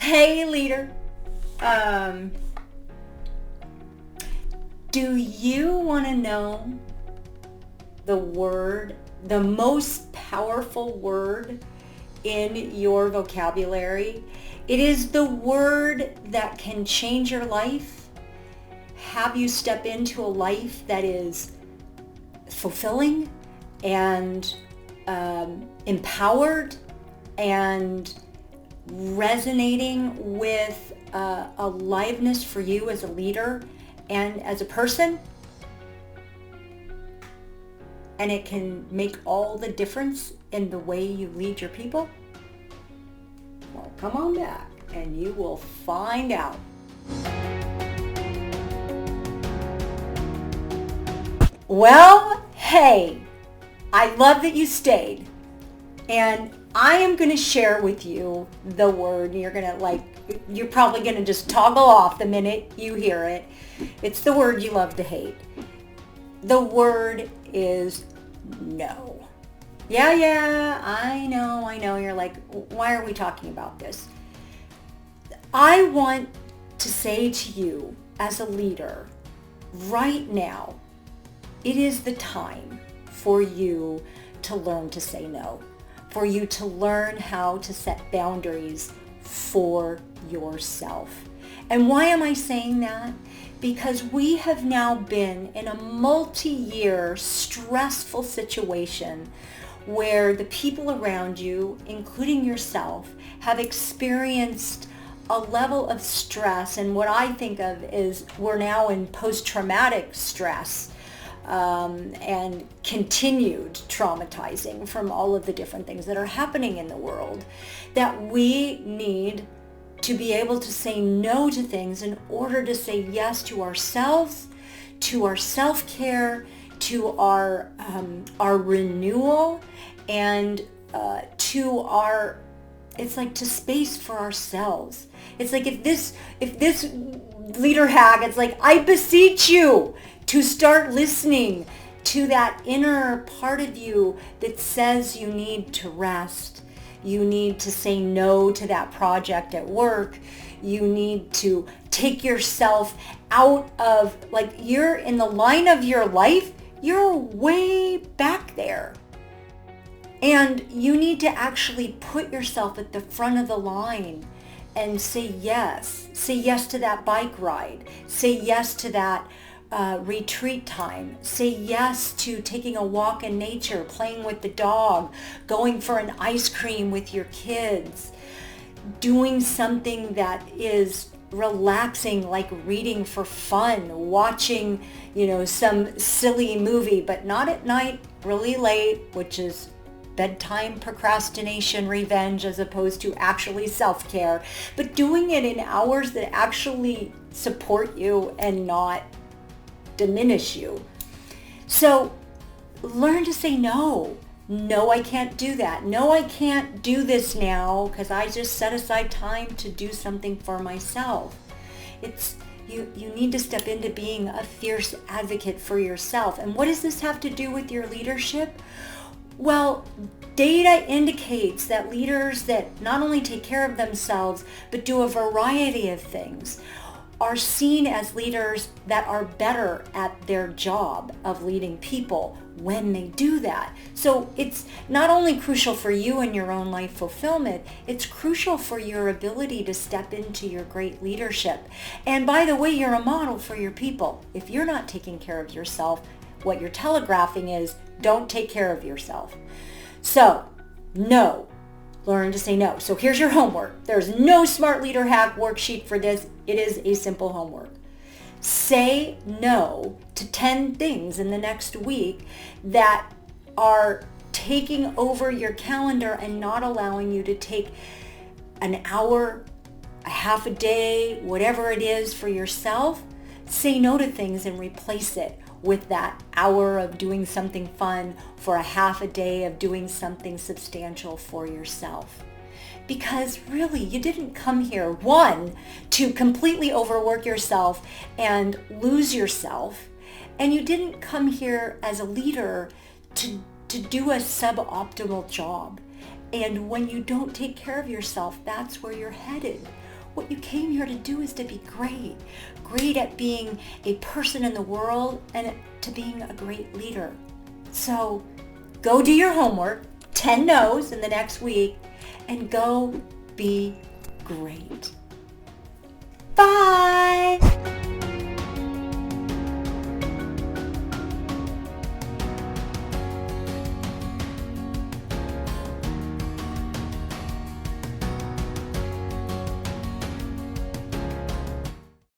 Hey, leader. Do you want to know the most powerful word in your vocabulary? It is the word that can change your life, have you step into a life that is fulfilling and empowered and resonating with aliveness for you as a leader and as a person. And it can make all the difference in the way you lead your people. Well, come on back and you will find out. Well, hey, I love that you stayed. And I am going to share with you the word. You're probably going to just toggle off the minute you hear it. It's the word you love to hate. The word is no. Yeah, I know. You're like, why are we talking about this? I want to say to you as a leader, right now, it is the time for you to learn to say no, for you to learn how to set boundaries for yourself. And why am I saying that? Because we have now been in a multi-year stressful situation where the people around you, including yourself, have experienced a level of stress. And what I think of is we're now in post-traumatic stress and continued traumatizing from all of the different things that are happening in the world, that we need to be able to say no to things in order to say yes to ourselves, to our self-care, to our renewal, and to our, it's like to space for ourselves. It's like if this leader hack, it's like, I beseech you to start listening to that inner part of you that says you need to rest. You need to say no to that project at work. You need to take yourself out of, like, you're in the line of your life, you're way back there. And you need to actually put yourself at the front of the line and say yes. Say yes to that bike ride. Say yes to that retreat time. Say yes to taking a walk in nature, playing with the dog, going for an ice cream with your kids, doing something that is relaxing, like reading for fun, watching, some silly movie, but not at night, really late, which is bedtime procrastination revenge as opposed to actually self-care, but doing it in hours that actually support you and not diminish you. So learn to say no. No, I can't do that. No, I can't do this now because I just set aside time to do something for myself. It's you need to step into being a fierce advocate for yourself. And what does this have to do with your leadership? Well, data indicates that leaders that not only take care of themselves but do a variety of things are seen as leaders that are better at their job of leading people when they do that. So it's not only crucial for you and your own life fulfillment, it's crucial for your ability to step into your great leadership. And by the way, you're a model for your people. If you're not taking care of yourself, what you're telegraphing is, don't take care of yourself. So, no. Learn to say no. So here's your homework. There's no smart leader hack worksheet for this. It is a simple homework. Say no to 10 things in the next week that are taking over your calendar and not allowing you to take an hour, a half a day, whatever it is for yourself. Say no to things and replace it with that hour of doing something fun for a half a day of doing something substantial for yourself. Because really, you didn't come here, one, to completely overwork yourself and lose yourself, and you didn't come here as a leader to do a suboptimal job. And when you don't take care of yourself, that's where you're headed. what you came here to do is to be great. Great at being a person in the world and to being a great leader. So go do your homework, 10 no's in the next week, and go be great.